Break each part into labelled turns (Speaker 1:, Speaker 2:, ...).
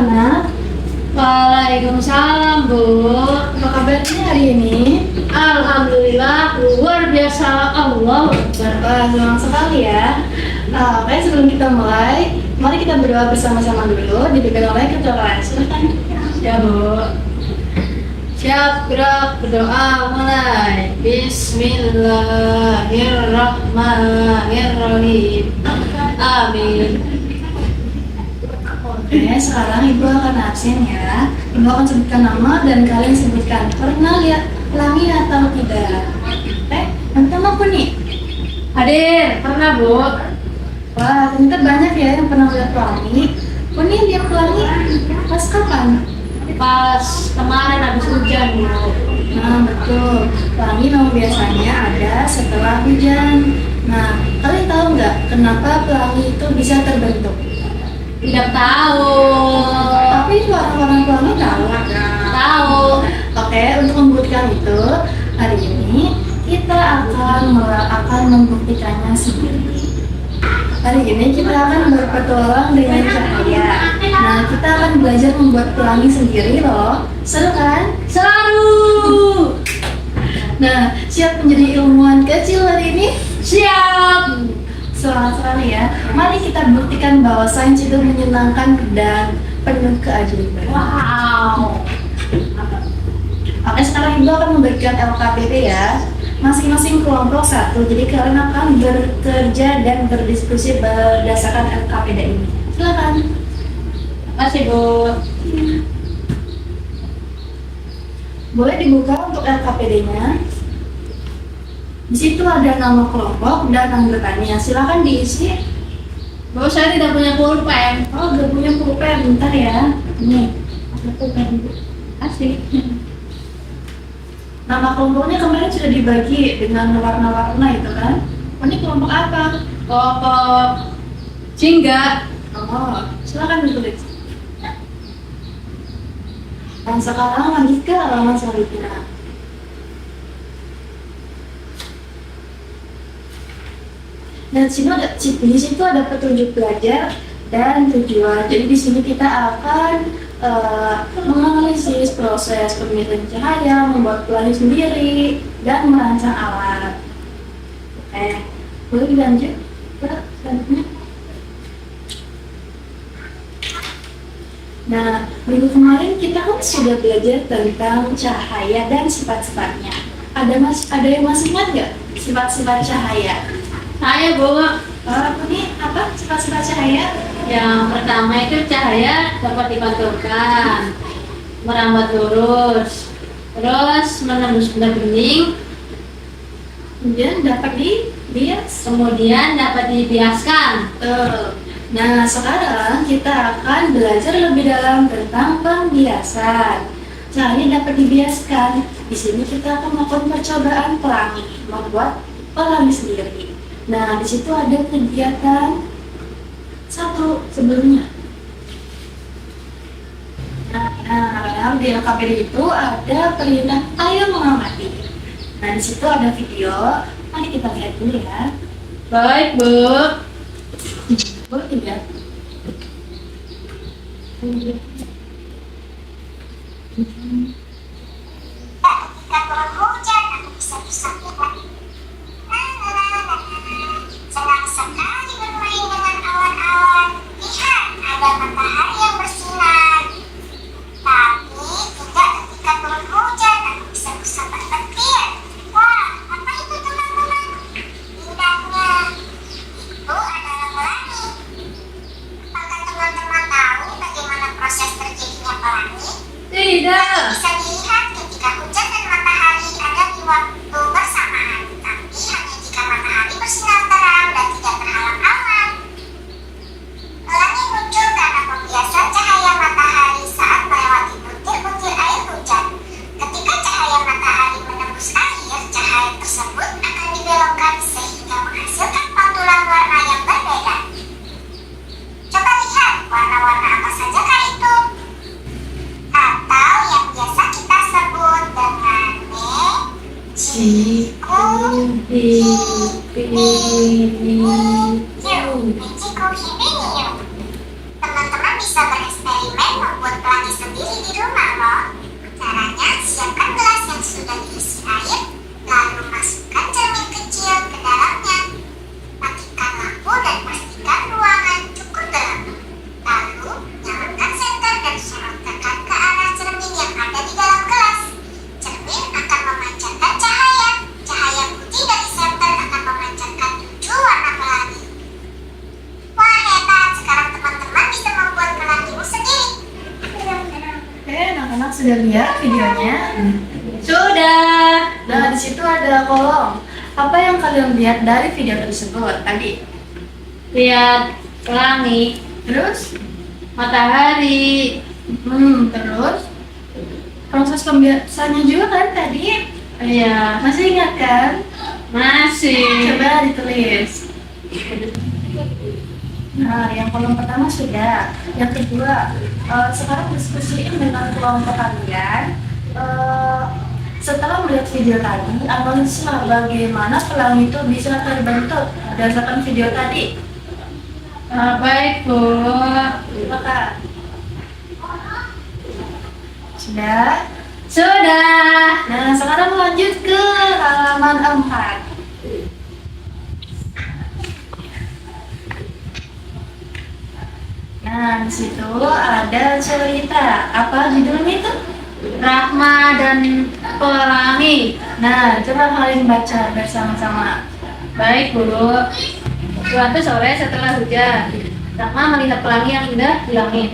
Speaker 1: anak-anak.
Speaker 2: Waalaikumsalam, Bu.
Speaker 1: Apa kabarnya hari ini?
Speaker 2: Alhamdulillah, luar biasa. Allah Akbar.
Speaker 1: Wah, senang sekali ya. Oke, sebelum kita mulai, mari kita berdoa bersama-sama dulu. Dipimpin oleh Ketua Kelas. Silahkan.
Speaker 2: Ya, Bu. Siap, gerak, berdoa, mulai. Bismillahirrahmanirrahim. Amin.
Speaker 1: Oke, sekarang Ibu akan absen ya. Ibu akan sebutkan nama dan kalian sebutkan pernah lihat pelangi atau tidak. Oke, yang pertama aku nih.
Speaker 2: Hadir, pernah, Bu?
Speaker 1: Wah, ternyata banyak ya yang pernah lihat pelangi. Ini lihat pelangi pas kapan?
Speaker 2: Pas kemarin habis hujan, Bu.
Speaker 1: Nah, betul. Pelangi memang biasanya ada setelah hujan. Nah, kalian tahu nggak kenapa pelangi itu bisa terbentuk?
Speaker 2: Tidak tahu.
Speaker 1: Tapi warna-warna pelangi tahu.
Speaker 2: Tahu.
Speaker 1: Oke, untuk membuktikan itu, hari ini kita akan membuktikannya sendiri. Hari ini kita akan berpetualang dengan cahaya. Nah, kita akan belajar membuat pelangi sendiri loh. Seru kan?
Speaker 2: Selalu.
Speaker 1: Nah, siap menjadi ilmuwan kecil hari ini?
Speaker 2: Siap.
Speaker 1: Semangat sekali ya. Mari kita buktikan bahwa sains itu menyenangkan dan penuh keajaiban.
Speaker 2: Wow.
Speaker 1: Oke, sekarang Ibu akan memberikan LKPD ya. Masing-masing kelompok satu. Jadi kalian akan bekerja dan berdiskusi berdasarkan LKPD ini. Silakan.
Speaker 2: Makasih, Bu.
Speaker 1: Boleh dibuka untuk LKPD-nya. Di situ ada nama kelompok dan anggotanya. Silakan diisi.
Speaker 2: Bu, saya tidak punya pulpen.
Speaker 1: Oh, gak punya pulpen. Bentar ya. Nih, ada pulpen.
Speaker 2: Asik.
Speaker 1: Nama kelompoknya kemarin sudah dibagi dengan warna-warna itu kan? Oh, ini kelompok apa?
Speaker 2: Kelompok Jingga.
Speaker 1: Oh, silakan ditulis. Dan sekarang lanjut ke halaman selanjutnya. Dan di situ ada petunjuk belajar dan tujuan. Jadi di sini kita akan menganalisis proses pemilihan cahaya, membuat pelangi sendiri, dan merancang alat. Oke, boleh dilanjut ke selanjutnya. Nah, minggu kemarin kita kan sudah belajar tentang cahaya dan sifat-sifatnya. Ada yang masih ingat nggak sifat-sifat cahaya?
Speaker 2: Saya, Bu.
Speaker 1: Ini apa sifat-sifat cahaya?
Speaker 2: Yang pertama itu cahaya dapat dipantulkan, merambat lurus, terus menembus benda bening,
Speaker 1: Kemudian dapat dibias.
Speaker 2: kemudian dapat dibiaskan.
Speaker 1: Nah, sekarang kita akan belajar lebih dalam tentang pembiasan. Cahaya dapat dibiaskan. Di sini kita akan melakukan percobaan pelangi, membuat pelangi sendiri. Nah, di situ ada kegiatan satu sebelumnya. Nah, di LKPD itu ada perintah ayo mengamati. Nah, di situ ada video. Mari kita lihat dulu ya.
Speaker 2: Baik, Bu.
Speaker 1: Boleh tidak?
Speaker 3: Ketika turun hujan, aku bisa bersambung lagi. Senang sekali bermain dengan awan-awan. Lihat, ada matahari yang bersinar. Tapi tidak ketika turun hujan, aku bisa bersama petir. Wah, apa itu teman-teman? Indahnya. Itu adalah pelangi. Apakah teman-teman tahu bagaimana proses terjadinya pelangi?
Speaker 2: Tidak.
Speaker 3: Bisa dilihat ketika hujan dan matahari ada di waktu bersamaan, tapi hanya jika matahari bersinar terang dan tidak terhalang awan. Pelangi muncul karena pembiasan cahaya matahari saat melewati butir-butir air hujan. Ketika cahaya matahari menembus air, cahaya tersebut akan dibelokkan sehingga menghasilkan pantulan warna yang berbeda. Coba lihat, warna-warna apa sajakah itu? Atau yang biasa kita sebut dengan Michiko Hibiniu. Teman-teman teman-teman bisa bereksperimen membuat pelangi sendiri di rumah loh. Caranya, siapkan gelas yang sudah diisi air, lalu masukkan cermin kecil ke dalamnya. Matikan lampu dan pastikan ruangan cukup gelap. Lalu, nyalakan senter dan sorotkan ke arah cermin yang ada di dalam gelas. Cermin akan memancarkan cahaya. Cahaya putih dari senter akan memancarkan 7 warna pelangi. Wah, hebat! Sekarang teman-teman bisa membuat pelangimu sendiri.
Speaker 1: Oke, anak-anak sudah lihat videonya?
Speaker 2: Sudah.
Speaker 1: Nah, di situ ada kolom. Apa yang kalian lihat dari video tersebut tadi?
Speaker 2: Lihat pelangi,
Speaker 1: Terus?
Speaker 2: matahari.
Speaker 1: Terus? Proses pembiasaannya juga kan tadi?
Speaker 2: Iya,
Speaker 1: Masih ingat kan?
Speaker 2: masih.
Speaker 1: Coba ditulis. Nah, yang kolom pertama sudah. Yang kedua, sekarang diskusiin dengan kelompok kalian. Setelah melihat video tadi, analisislah bagaimana pelangi itu bisa terbentuk berdasarkan video tadi.
Speaker 2: Baik, Bu.
Speaker 1: Maka sudah.
Speaker 2: Sudah.
Speaker 1: Nah, sekarang lanjut ke halaman 4. Nah, di situ ada cerita. Apa judulnya itu?
Speaker 2: Rahma dan pelangi.
Speaker 1: Nah, coba kalian baca bersama-sama.
Speaker 2: Baik, Guru. Suatu sore setelah hujan, Rahma melihat pelangi yang indah di langit.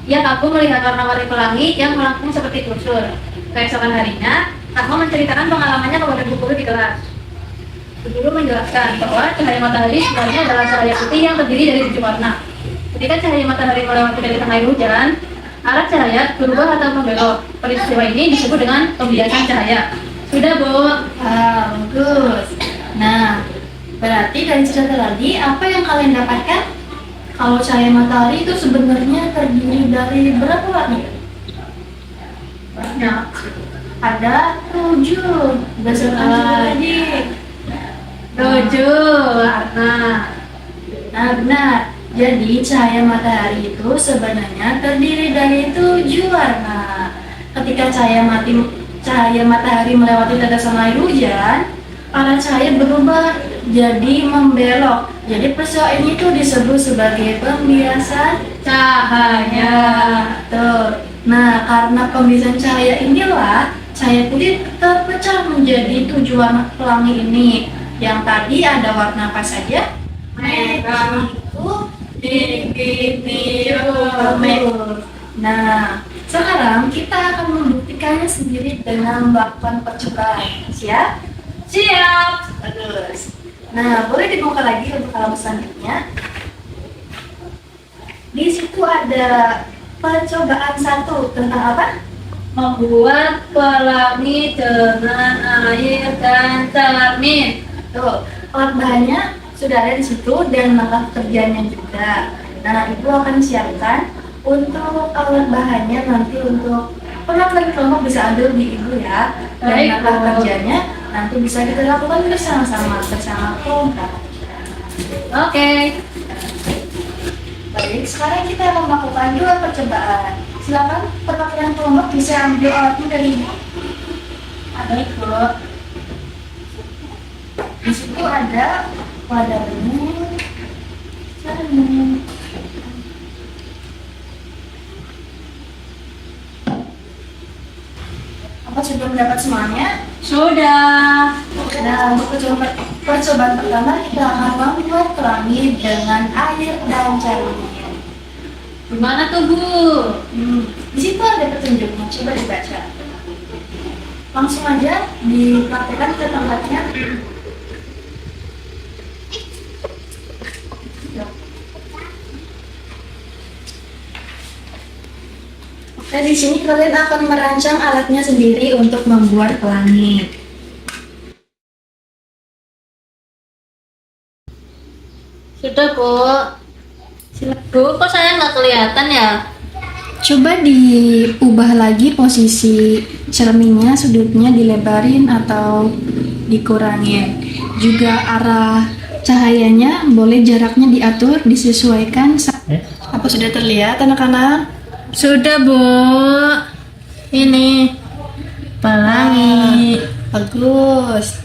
Speaker 2: Ia kagum melihat warna-warni pelangi yang melengkung seperti kusur. Keesokan harinya, Rahma menceritakan pengalamannya kepada guru di kelas. Guru menjelaskan bahwa cahaya matahari sebenarnya adalah cahaya putih yang terdiri dari 7 warna. Ketika cahaya matahari melewati dari tengah air hujan, arah cahaya berubah atau membelok. Peristiwa ini disebut dengan pembiasan cahaya. Sudah, Bu.
Speaker 1: Bagus. Nah, berarti dari cerita tadi, apa yang kalian dapatkan? Kalau cahaya matahari itu sebenarnya terdiri dari berapa warna?
Speaker 2: Banyak.
Speaker 1: Ada 7. Berdasarkan cerita tadi.
Speaker 2: 7 warna.
Speaker 1: Nah, benar. Jadi cahaya matahari itu sebenarnya terdiri dari 7 warna. Ketika cahaya matahari melewati tetesan air hujan, arah cahaya berubah jadi membelok. Jadi peristiwa ini tuh disebut sebagai pembiasan cahaya. Tuh. Nah, karena pembiasan cahaya inilah cahaya putih terpecah menjadi 7 warna pelangi ini. Yang tadi ada warna apa saja? Merah, tinggi, biru. Nah, sekarang kita akan membuktikannya sendiri dengan melakukan percobaan. Siap?
Speaker 2: Siap.
Speaker 1: Bagus. Nah, boleh dibuka lagi untuk halaman selanjutnya. Di situ ada percobaan 1 tentang apa?
Speaker 2: Membuat pelangi dengan air dan cermin.
Speaker 1: Tuh, alat bahannya sudah ada di situ dan langkah kerjanya juga. Nah, ibu akan siapkan untuk alat bahannya nanti untuk penonton kelompok bisa ambil di ibu ya. Dan
Speaker 2: Baik,
Speaker 1: langkah
Speaker 2: Bu.
Speaker 1: kerjanya nanti bisa kita lakukan bersama-sama kelompok.
Speaker 2: Oke.
Speaker 1: Baik, sekarang kita akan melakukan 2 percobaan. Silakan perwakilan kelompok bisa ambil alatnya dari ibu. Baik, Bu. Di situ ada wadahnya, cermin. Apa sudah mendapat semuanya?
Speaker 2: Sudah.
Speaker 1: Nah, untuk percobaan pertama kita akan membuat pelangi dengan air dan cermin.
Speaker 2: Gimana tuh, Bu?
Speaker 1: Di situ ada petunjuknya, coba dibaca. Langsung aja dipraktekkan ke tempatnya. Nah, di sini kalian akan merancang alatnya sendiri untuk membuat pelangi.
Speaker 2: Sudah, Bu. Bu, kok saya nggak kelihatan ya?
Speaker 1: Coba diubah lagi posisi cerminnya, sudutnya dilebarin atau dikurangin. Juga arah cahayanya boleh jaraknya diatur, disesuaikan Apa sudah terlihat anak-anak?
Speaker 2: Sudah, Bu. Ini pelangi.
Speaker 1: Bagus.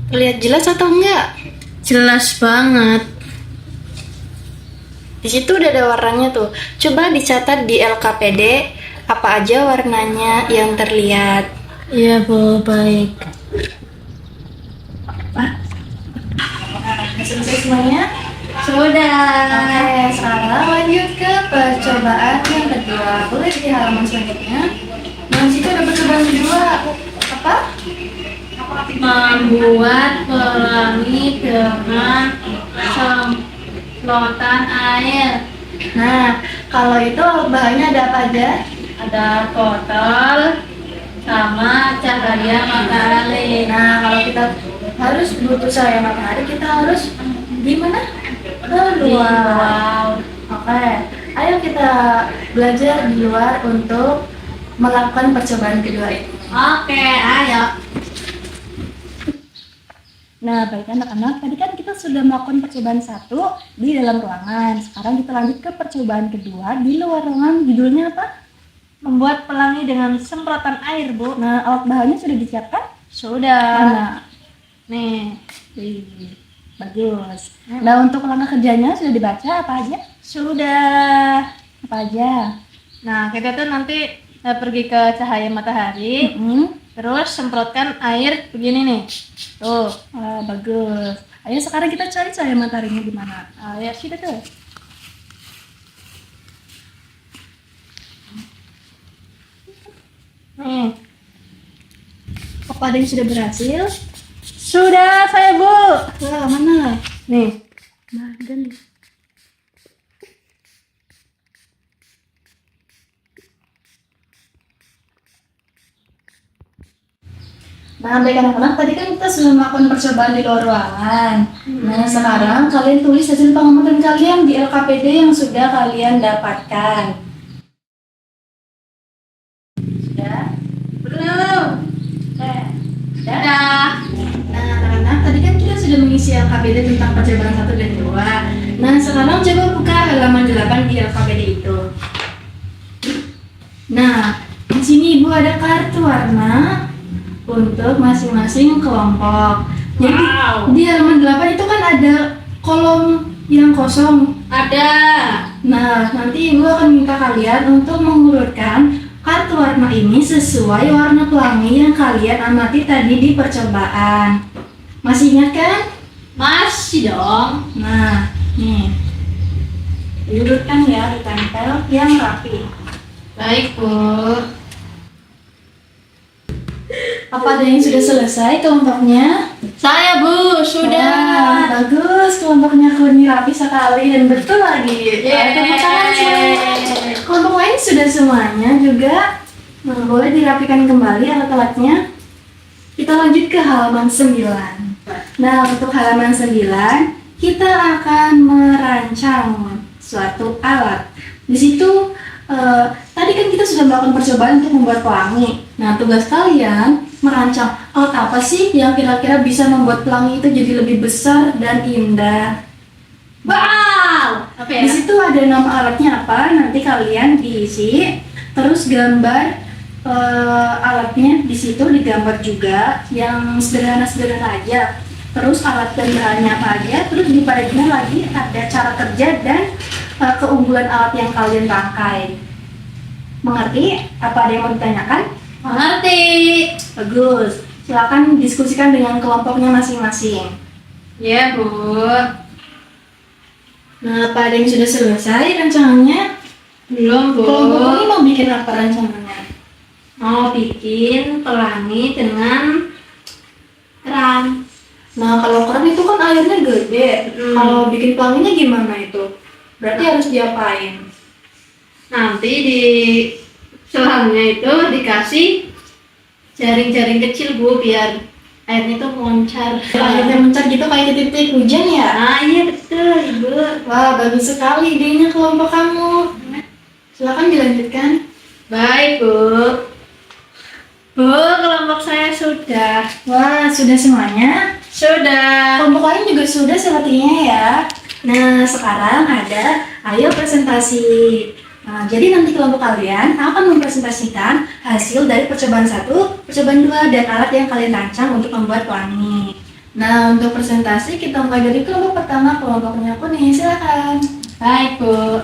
Speaker 1: Terlihat jelas atau enggak?
Speaker 2: Jelas banget.
Speaker 1: Di situ udah ada warnanya tuh. Coba dicatat di LKPD apa aja warnanya yang terlihat.
Speaker 2: Iya, Bu, baik.
Speaker 1: Selesai semuanya?
Speaker 2: Sudah.
Speaker 1: Oke, sekarang lanjut ke percobaan yang kedua. Boleh di halaman selanjutnya. Nah, di situ ada percobaan kedua. Apa?
Speaker 2: Membuat pelangi dengan semprotan air.
Speaker 1: Nah, kalau itu alat bahannya ada apa aja?
Speaker 2: Ada botol sama cahaya matahari.
Speaker 1: Nah, kalau kita harus butuh cahaya matahari, kita harus gimana? Keluar. Oke, ayo kita belajar di luar untuk melakukan percobaan kedua ini.
Speaker 2: Oke, ayo.
Speaker 1: Nah, baik anak-anak, tadi kan kita sudah melakukan percobaan satu di dalam ruangan. Sekarang kita lanjut ke percobaan kedua di luar ruangan. Judulnya apa?
Speaker 2: Membuat pelangi dengan semprotan air, Bu.
Speaker 1: Nah, alat bahannya sudah disiapkan?
Speaker 2: Sudah.
Speaker 1: Mana?
Speaker 2: Nih,
Speaker 1: Wih, bagus. Nah, untuk langkah kerjanya sudah dibaca apa aja?
Speaker 2: sudah.
Speaker 1: Apa aja?
Speaker 2: Nah, kita tuh nanti pergi ke cahaya matahari, terus semprotkan air begini nih. Tuh.
Speaker 1: Wah, bagus. Ayo sekarang kita cari cahaya mataharinya di mana?
Speaker 2: Ya sudah tuh. Nih.
Speaker 1: Apa ada yang sudah berhasil?
Speaker 2: Sudah, saya, Bu.
Speaker 1: Wah, mana?
Speaker 2: Nih.
Speaker 1: Nah, ganti. Nah, baik anak-anak, tadi kan kita sudah melakukan percobaan di luar ruangan. Nah, sekarang kalian tulis hasil pengamatan kalian di LKPD yang sudah kalian dapatkan. Sudah?
Speaker 2: Belum.
Speaker 1: Sudah?
Speaker 2: Sudah.
Speaker 1: Nah, anak-anak, tadi kan kita sudah mengisi LKPD tentang percobaan 1 dan 2. Nah, sekarang coba buka halaman 8 di LKPD itu. Nah, di sini Ibu ada kartu warna untuk masing-masing kelompok. Jadi,
Speaker 2: Wow.
Speaker 1: di halaman 8 itu kan ada kolom yang kosong.
Speaker 2: Ada.
Speaker 1: Nah, nanti Ibu akan minta kalian untuk mengurutkan kartu warna ini sesuai warna pelangi yang kalian amati tadi di percobaan. Masih ingat kan?
Speaker 2: Masih dong.
Speaker 1: Nah, nih. Diurutkan ya, ditempel yang rapi.
Speaker 2: Baik, Bu.
Speaker 1: Apa ada yang sudah selesai kelompoknya?
Speaker 2: Saya, Bu,
Speaker 1: Wah,
Speaker 2: sudah.
Speaker 1: bagus, kelompoknya Kurni rapi sekali dan betul lagi. Wah, tepuk tangan semuanya. Kelompok lain sudah semuanya juga. Nah, boleh dirapikan kembali alat-alatnya. Kita lanjut ke halaman 9. Nah, untuk halaman 9, kita akan merancang suatu alat. Di situ, tadi kan kita sudah melakukan percobaan untuk membuat pelangi. Nah, tugas kalian merancang alat apa sih yang kira-kira bisa membuat pelangi itu jadi lebih besar dan indah.
Speaker 2: Wow. Apa
Speaker 1: Di
Speaker 2: ya?
Speaker 1: situ ada nama alatnya apa, nanti kalian diisi, terus gambar alatnya di situ digambar juga, yang sederhana-sederhana aja. Terus alat dan bahannya apa aja, terus di bagian lagi ada cara kerja dan keunggulan alat yang kalian pakai. Mengerti? Apa ada yang mau ditanyakan?
Speaker 2: Mengerti.
Speaker 1: Bagus. Silakan diskusikan dengan kelompoknya masing-masing.
Speaker 2: Ya, Bu.
Speaker 1: Nah, apa ada yang sudah selesai rancangannya?
Speaker 2: Belum, Bu.
Speaker 1: Kelompok ini mau bikin apa rancangannya?
Speaker 2: Mau bikin pelangi dengan keran.
Speaker 1: Nah, kalau keran itu kan airnya gede. Kalau bikin pelanginya gimana itu? Berarti harus diapain?
Speaker 2: Nanti di selangnya itu dikasih jaring-jaring kecil, Bu, biar airnya tuh moncar.
Speaker 1: Airnya mencar gitu kayak titik-titik hujan ya?
Speaker 2: Ah, iya betul, Ibu.
Speaker 1: Wah, bagus sekali idenya kelompok kamu. Silakan dilanjutkan.
Speaker 2: Baik, Bu. Bu, kelompok saya sudah.
Speaker 1: Wah, sudah semuanya?
Speaker 2: Sudah.
Speaker 1: Kelompok lain juga sudah sepertinya ya. Nah, sekarang ada ayo presentasi. Nah, jadi nanti kelompok kalian akan mempresentasikan hasil dari percobaan 1, percobaan 2, dan alat yang kalian rancang untuk membuat pelangi. Nah, untuk presentasi kita mulai dari kelompok pertama, kelompoknya aku nih, silakan.
Speaker 2: Baik, Bu.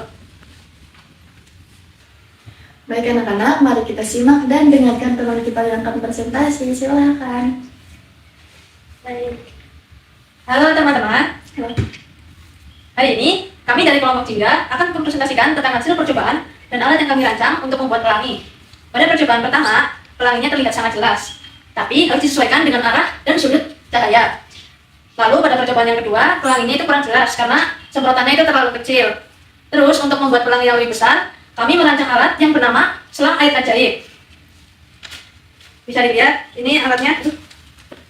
Speaker 1: Baik anak-anak, mari kita simak dan dengarkan teman kita yang akan presentasi, silakan.
Speaker 2: Baik. Halo teman-teman. Hari ini kami dari kelompok 3 akan mempresentasikan tentang hasil percobaan dan alat yang kami rancang untuk membuat pelangi. Pada percobaan pertama, pelanginya terlihat sangat jelas, tapi harus disesuaikan dengan arah dan sudut cahaya. Lalu pada percobaan yang kedua, pelanginya itu kurang jelas karena semprotannya itu terlalu kecil. Terus untuk membuat pelangi yang lebih besar, kami merancang alat yang bernama selang air ajaib. Bisa dilihat, ini alatnya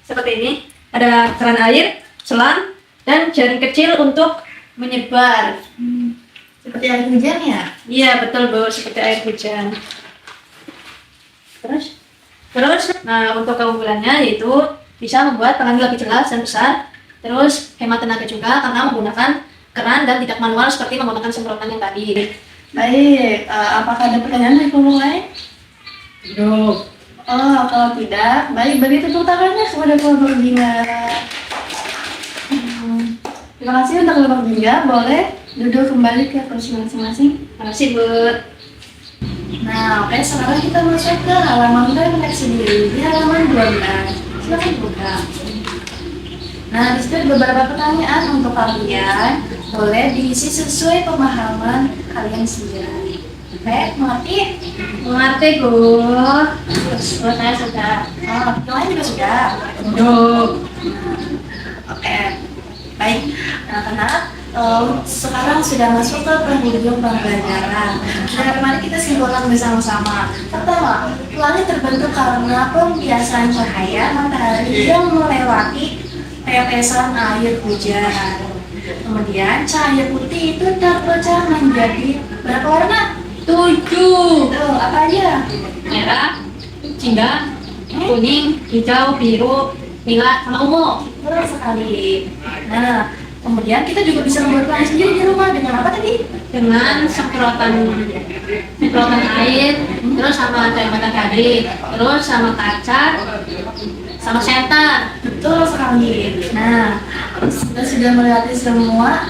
Speaker 2: seperti ini. Ada keran air, selang, dan jaring kecil untuk menyebar.
Speaker 1: Seperti air hujan ya?
Speaker 2: Iya betul Bu, seperti air hujan. Terus, nah untuk keunggulannya yaitu bisa membuat pelangi lebih jelas dan besar. Terus hemat tenaga juga karena menggunakan keran dan tidak manual seperti menggunakan semprotan yang tadi.
Speaker 1: Baik, apakah ada pertanyaan dari kelompok lain?
Speaker 2: Belum.
Speaker 1: Oh, kalau tidak, baik, beri tepuk tangannya kepada kelompok Gina. Terima kasih untuk kelompok Gina, boleh duduk kembali ke kursi masing-masing.
Speaker 2: Terima kasih Bu.
Speaker 1: Nah, oke, sekarang kita masuk ke halaman refleksi sendiri, di halaman 12. Silahkan buka. Nah, di situ ada beberapa pertanyaan untuk kalian, boleh diisi sesuai pemahaman kalian sendiri. Oke, mengerti?
Speaker 2: Mengerti Bu. Terus saya sudah.
Speaker 1: Oh, yang lain juga sudah.
Speaker 2: Belum.
Speaker 1: Oke, baik. Nah, karena sekarang sudah masuk ke penghujung pembelajaran. Dan mari kita simpulkan bersama-sama. Pertama, pelangi terbentuk karena pembiasaan cahaya matahari yang melewati tetesan air hujan. Kemudian cahaya putih itu terpecah menjadi berapa warna?
Speaker 2: 7.
Speaker 1: Tuh, apa aja?
Speaker 2: Merah, jingga, kuning, hijau, biru, nila, sama ungu.
Speaker 1: Betul sekali. Nah, kemudian kita juga bisa membuat pelangi sendiri di rumah dengan apa tadi?
Speaker 2: Dengan semprotan air, terus sama cairan matahari, terus sama kaca, sama senter.
Speaker 1: Betul sekali. Nah, kita sudah melewati semua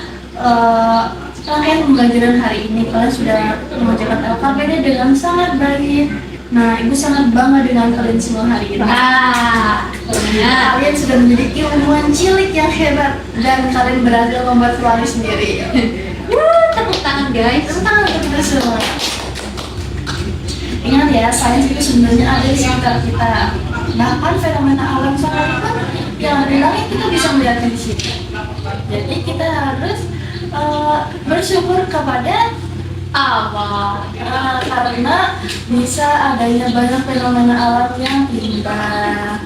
Speaker 1: rangkaian pembelajaran hari ini. Kalian sudah mengerjakan LKPD dengan sangat baik. Nah, Ibu sangat bangga dengan kalian semua hari ini.
Speaker 2: Wah, ya.
Speaker 1: Kalian sudah menjadi ilmuwan cilik yang hebat dan kalian berhasil membuat pelangi sendiri.
Speaker 2: Tepuk tangan guys.
Speaker 1: Tepuk tangan untuk kita semua. Ingat ya, sains itu sebenarnya ada di sekitar kita. Bahkan fenomena alam sekalipun yang ada di langit kita bisa melihatnya di sini. Jadi kita harus bersyukur kepada
Speaker 2: Allah.
Speaker 1: karena bisa adanya banyak fenomena alam yang indah.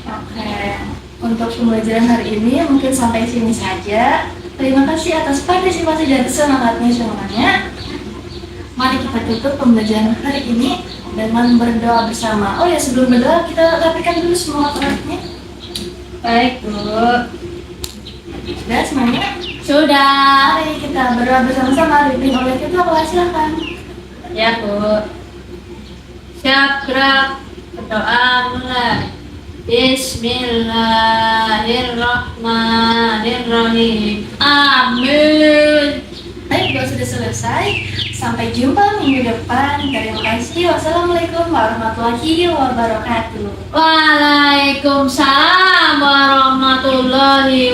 Speaker 1: Oke, untuk pembelajaran hari ini mungkin sampai sini saja. Terima kasih atas partisipasi dan semangatnya semuanya. Mari kita tutup pembelajaran hari ini dengan berdoa bersama. Oh ya, sebelum berdoa kita rapikan dulu semua perangkatnya.
Speaker 2: Baik Bu.
Speaker 1: Sudah semuanya?
Speaker 2: Sudah.
Speaker 1: Mari kita berdoa bersama-sama. Dipimpin oleh ketua kelas, silakan.
Speaker 2: Ya Bu. Siap gerak. Berdoa mulai. Bismillahirrahmanirrahim. Amin.
Speaker 1: Baik, doa sudah selesai. Sampai jumpa minggu depan. Terima kasih. Wassalamualaikum warahmatullahi wabarakatuh.
Speaker 2: Waalaikumsalam warahmatullahi